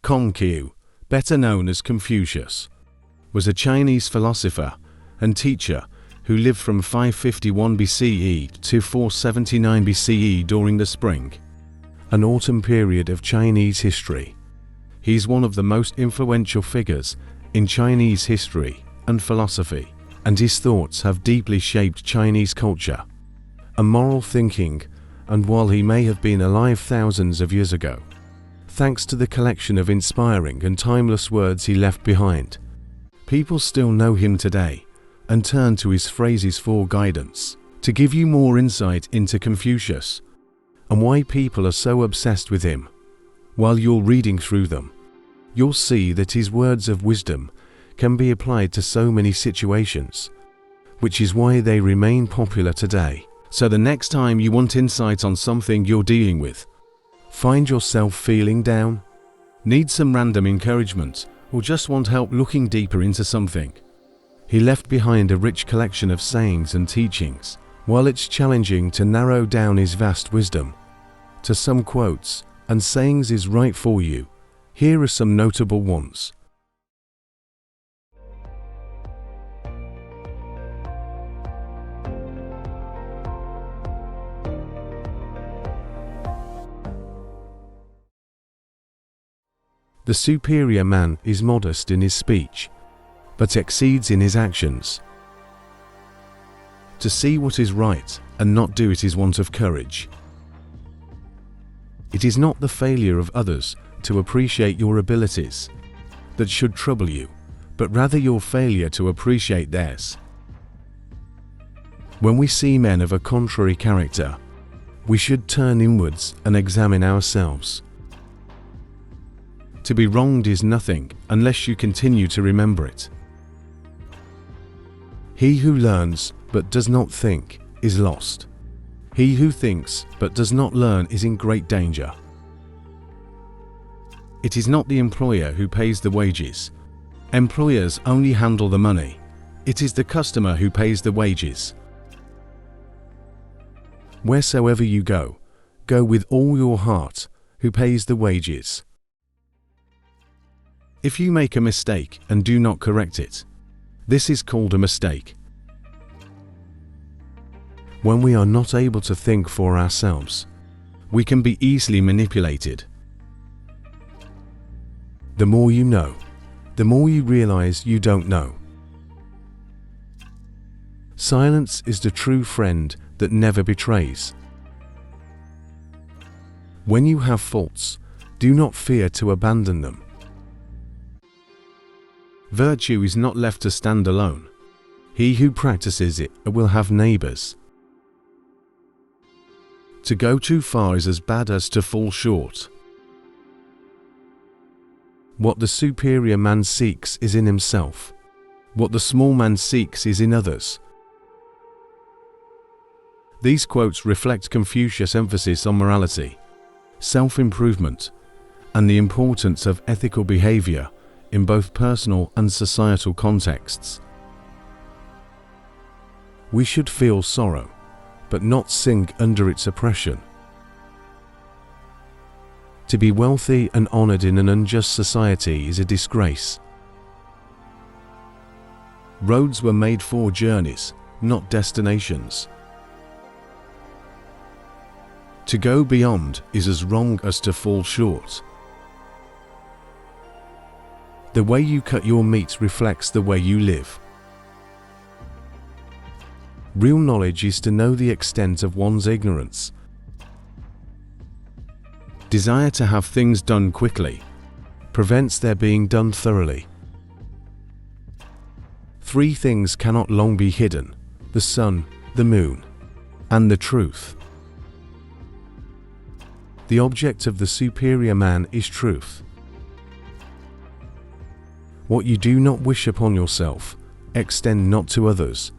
King Quy, better known as Confucius, was a Chinese philosopher and teacher who lived from 551 BCE to 479 BCE during the spring and autumn period of Chinese history. He's one of the most influential figures in Chinese history and philosophy, and his thoughts have deeply shaped Chinese culture and moral thinking. And while he may have been alive thousands of years ago, thanks to the collection of inspiring and timeless words he left behind, people still know him today and turn to his phrases for guidance. To give you more insight into Confucius and why people are so obsessed with him, while you're reading through them, you'll see that his words of wisdom can be applied to so many situations, which is why they remain popular today. So the next time you want insight on something you're dealing with, find yourself feeling down, need some random encouragement, or just want help looking deeper into something, he left behind a rich collection of sayings and teachings. While it's challenging to narrow down his vast wisdom to some quotes and sayings is right for you, here are some notable ones. The superior man is modest in his speech, but exceeds in his actions. To see what is right and not do it is want of courage. It is not the failure of others to appreciate your abilities that should trouble you, but rather your failure to appreciate theirs. When we see men of a contrary character, we should turn inwards and examine ourselves. To be wronged is nothing unless you continue to remember it. He who learns but does not think is lost. He who thinks but does not learn is in great danger. It is not the employer who pays the wages. Employers only handle the money. It is the customer who pays the wages. Wheresoever you go, go with all your heart, who pays the wages. If you make a mistake and do not correct it, this is called a mistake. When we are not able to think for ourselves, we can be easily manipulated. The more you know, the more you realize you don't know. Silence is the true friend that never betrays. When you have faults, do not fear to abandon them. Virtue is not left to stand alone. He who practices it will have neighbors. To go too far is as bad as to fall short. What the superior man seeks is in himself. What the small man seeks is in others. These quotes reflect Confucius' emphasis on morality, self-improvement, and the importance of ethical behavior in both personal and societal contexts. We should feel sorrow, but not sink under its oppression. To be wealthy and honored in an unjust society is a disgrace. Roads were made for journeys, not destinations. To go beyond is as wrong as to fall short. The way you cut your meat reflects the way you live. Real knowledge is to know the extent of one's ignorance. Desire to have things done quickly prevents their being done thoroughly. 3 things cannot long be hidden: the sun, the moon, and the truth. The object of the superior man is truth. What you do not wish upon yourself, extend not to others.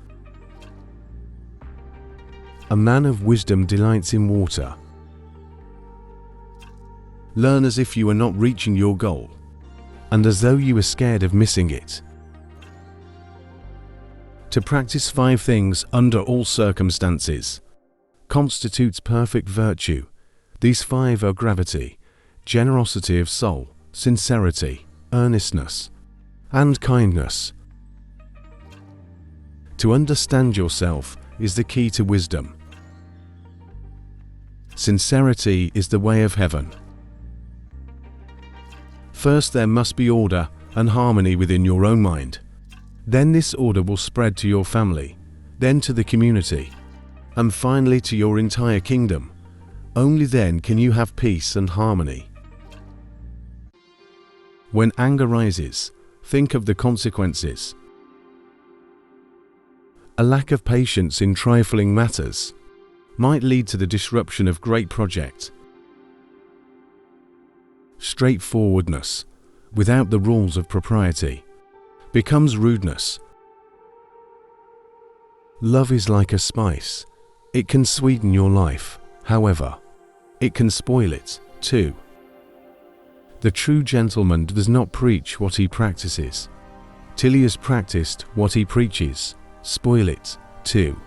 A man of wisdom delights in water. Learn as if you are not reaching your goal, and as though you were scared of missing it. To practice 5 things under all circumstances constitutes perfect virtue. These 5 are gravity, generosity of soul, sincerity, earnestness, and kindness. To understand yourself is the key to wisdom. Sincerity is the way of heaven. First, there must be order and harmony within your own mind. Then this order will spread to your family, then to the community, and finally to your entire kingdom. Only then can you have peace and harmony. When anger rises, think of the consequences. A lack of patience in trifling matters might lead to the disruption of great projects. Straightforwardness, without the rules of propriety, becomes rudeness. Love is like a spice. It can sweeten your life, however, it can spoil it, too. The true gentleman does not preach what he practices. Till he has practiced what he preaches, spoil it, too.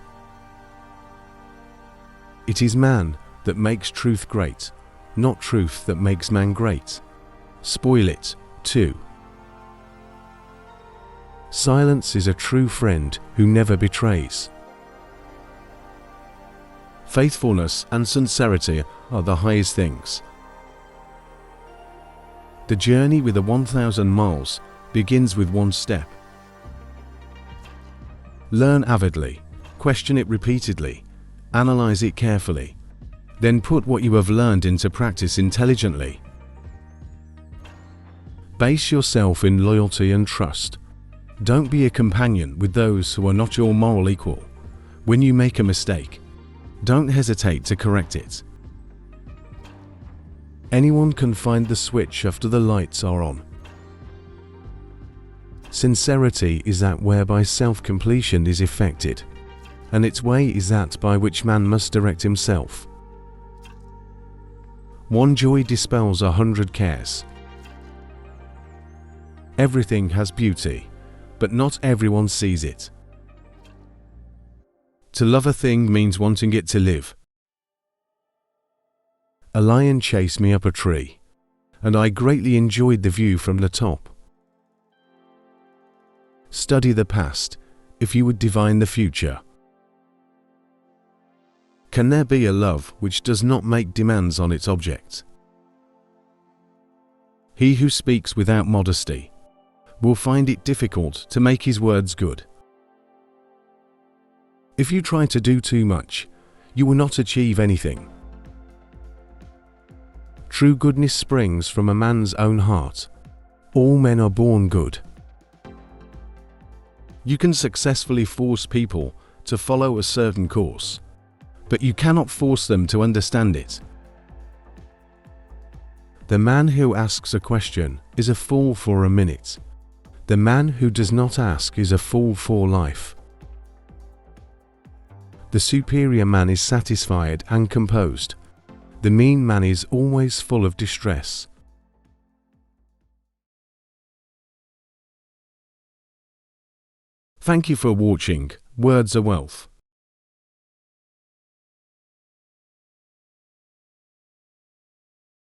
It is man that makes truth great, not truth that makes man great. Spoil it, too. Silence is a true friend who never betrays. Faithfulness and sincerity are the highest things. The journey with the 1,000 miles begins with one step. Learn avidly, question it repeatedly, analyze it carefully, then put what you have learned into practice intelligently. Base yourself in loyalty and trust. Don't be a companion with those who are not your moral equal. When you make a mistake, don't hesitate to correct it. Anyone can find the switch after the lights are on. Sincerity is that whereby self-completion is effected, and its way is that by which man must direct himself. One joy dispels 100 cares. Everything has beauty, but not everyone sees it. To love a thing means wanting it to live. A lion chased me up a tree, and I greatly enjoyed the view from the top. Study the past, if you would divine the future. Can there be a love which does not make demands on its object? He who speaks without modesty will find it difficult to make his words good. If you try to do too much, you will not achieve anything. True goodness springs from a man's own heart. All men are born good. You can successfully force people to follow a certain course, but you cannot force them to understand it. The man who asks a question is a fool for a minute. The man who does not ask is a fool for life. The superior man is satisfied and composed. The mean man is always full of distress. Thank you for watching Words are Wealth.